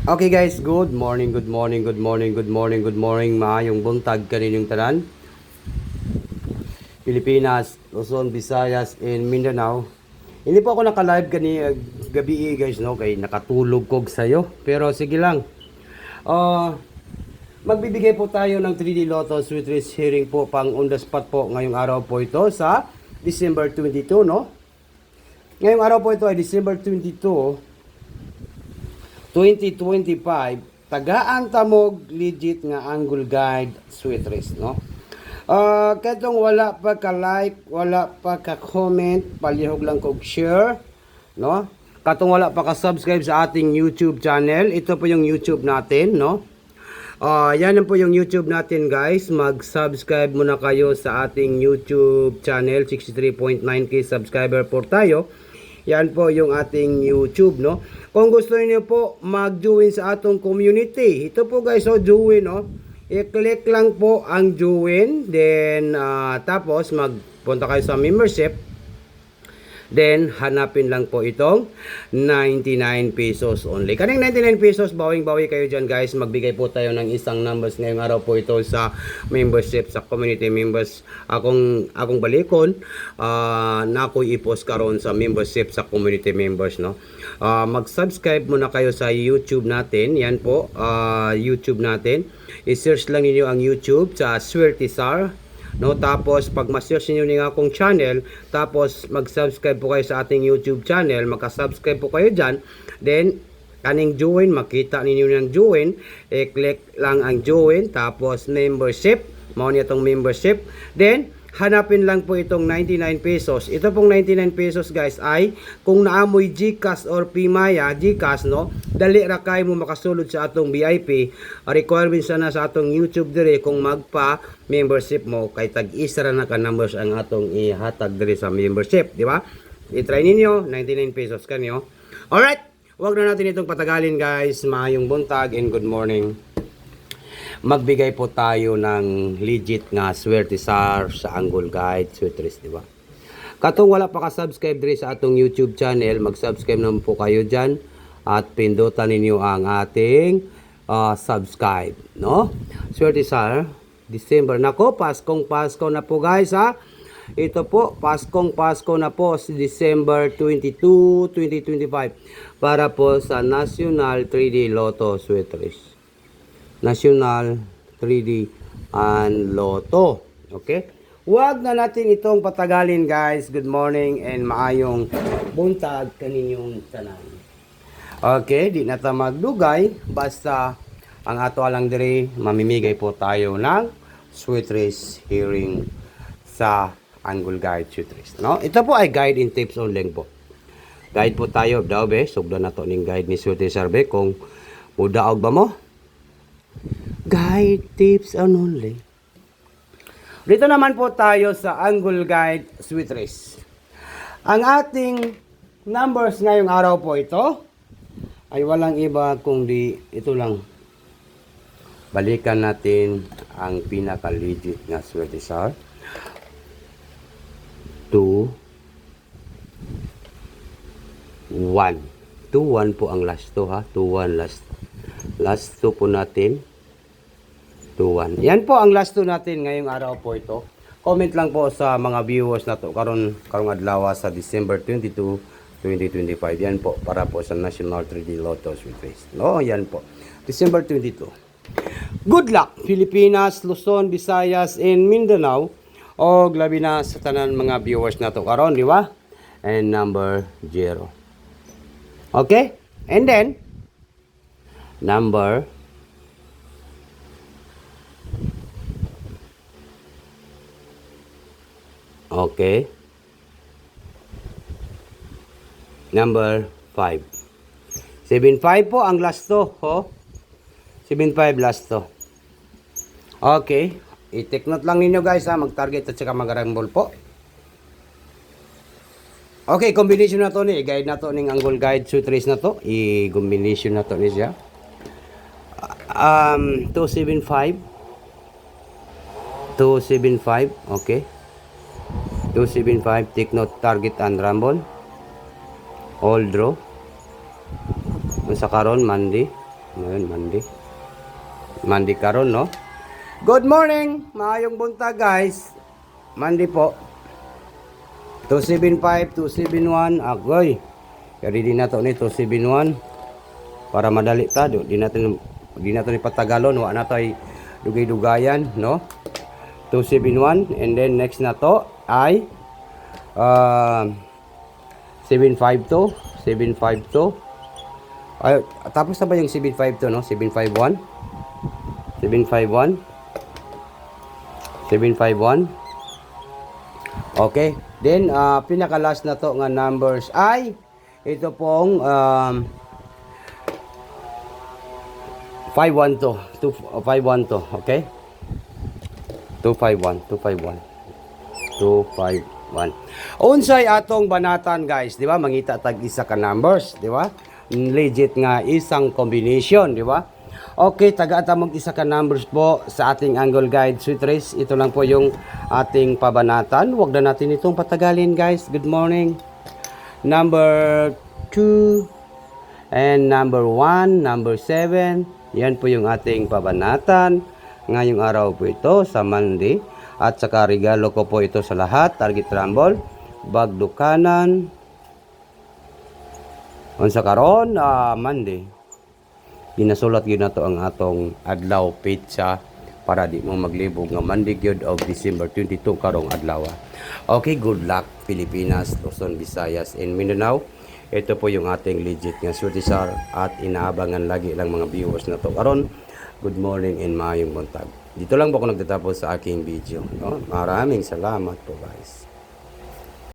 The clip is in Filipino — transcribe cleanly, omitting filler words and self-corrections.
Okay guys, good morning, good morning, good morning, good morning, good morning. Maayong buntag kaninyong tanan. Pilipinas, Luzon, Visayas, and Mindanao. Hindi po ako naka-live gabi guys, no? Kay nakatulog ko sa'yo. Pero sige lang. Magbibigay po tayo ng 3D Lotto Sweet Race hearing po pang on the spot po ngayong araw po ito sa December 22, no? Ngayong araw po ito ay December 22, 2025, tagaan tamog legit nga angle guide sweet race, no? Katong wala pa ka like, wala pa ka comment, palihog lang kog share, no? Katong wala pa ka subscribe sa ating YouTube channel, ito po yung YouTube natin, no? Yan po yung YouTube natin guys. Mag-subscribe muna kayo sa ating YouTube channel. 63.9k subscriber po tayo. Yan po yung ating YouTube, no? Kung gusto niyo po mag-join sa atong community, ito po guys, so join, no? I-click lang po ang join, then tapos magpunta kayo sa membership. Then hanapin lang po itong 99 pesos only. Kaning 99 pesos, bawing-bawi kayo dyan guys. Magbigay po tayo ng isang numbers ngayong araw po ito sa membership, sa community members. Akong balikon na ako i-post karon sa membership sa community members, no? Mag-subscribe muna kayo sa YouTube natin. Yan po, YouTube natin. I-search lang niyo ang YouTube sa Swertisar, no? Tapos pag ma-search niyo ng akong channel, tapos mag-subscribe po kayo sa ating YouTube channel, magka-subscribe po kayo diyan, then kaning join, makita ninyo ng join, i-click lang ang join, tapos membership, mao niya tong membership, then hanapin lang po itong 99 pesos. Ito pong 99 pesos guys ay kung naamoy GCash or Pimaya, GCash, no? Dali ra kay mo makasulod sa atong VIP. Requirements na sa atong YouTube dire kung magpa membership mo kay tag-isa ra na ka numbers ang atong ihatag dire sa membership, di ba? I-try ninyo, 99 pesos kanyo. Alright, wag na natin itong patagalin guys. Maayong buntag and good morning. Magbigay po tayo ng legit nga Swertisar sa angle guide sweet race, di ba? Katong wala pa ka-subscribe diri sa atong YouTube channel, mag-subscribe naman po kayo diyan at pindutan ninyo ang ating subscribe, no? Swertisar December nako, Paskong Pasko na po guys, ha. Ito po, Paskong Pasko na po si December 22, 2025 para po sa National 3D Lotto Sweet Race. National 3D and Lotto. Okay? Huwag na natin itong patagalin guys. Good morning and maayong buntag kaninyong tanan. Okay, di na ta magdugay. Basta ang ato lang diri, mamimigay po tayo ng sweet race hearing sa angle guide sweet race. No? Ito po ay guide in tips only po. Guide po tayo daw be. Sugdan na to ning guide ni Sweet Race be kung mudaog ba mo. Guide, tips, and only. Dito naman po tayo sa angle guide sweet race. Ang ating numbers ngayong araw po ito ay walang iba kundi ito lang. Balikan natin ang pinaka-legit na Swertisar. 2, 1. 2, 1 po ang last 2, ha. 2, 1 last. Last 2 po natin. 2, 1. Yan po ang last 2 natin ngayong araw po ito. Comment lang po sa mga viewers na to karong adlaw sa December 22, 2025. Yan po para po sa National 3D Lotto Sweet Race. No, yan po. December 22. Good luck Pilipinas, Luzon, Visayas, and Mindanao. O labi na sa tanan mga viewers na to karon, di ba? And number 0. Okay? And then number okay. Number 5. 7-5 po ang last to, ho. 7-5 last to. Okay. I-take note lang ninyo guys, ha. Mag-target at saka mag-arambol po. Okay, combination na to ni. I-guide na to ning angle guide sweet race na to. I-combination na to ni siya. 275. 275. Okay. 275, take note, target and rumble. All draw. Sa karon Monday. Ngayon, Monday. Monday karon, no? Good morning! Maayong buntag, guys. Monday po. 275, 271. Agoy. Kaya di na to ni 271. Para madali ta. Di natin ipatagalon. Wa na to ay dugay-dugayan, no? 271. And then next na to ay 752. 752. Ay, tapos na ba yung 752, no? 751. 751. 751. Okay. Then, pinaka-last na to nga numbers ay ito pong 512. 512. Okay? 251. 251. 251. Unsay atong banatan, guys, di ba? Mangita tag isa ka numbers, di ba? Legit nga isang combination, di ba? Okay, taga-ata mag-isa ka numbers po sa ating Angle Guide Sweet Race. Ito lang po yung ating pabanatan. Huwag na natin itong patagalin, guys. Good morning. Number 2 and number 1, number 7. Yan po yung ating pabanatan. Ngayong araw po ito sa Monday. At saka regalo ko po ito sa lahat. Target Rumble, Bagdukanan. Unsa karon Monday. Ginasulat gyud nato ang atong adlaw pizza para di mo maglibog nga Monday gyud of December 22 karong adlaw. Okay, good luck Pilipinas, Luzon, Visayas, and Mindanao. Ito po yung ating legit nga Sutisar at inaabangan lagi lang mga viewers na to karon. Good morning and maayong buntag. Dito lang po ako nagtatapos sa aking video, no? Maraming salamat po, guys.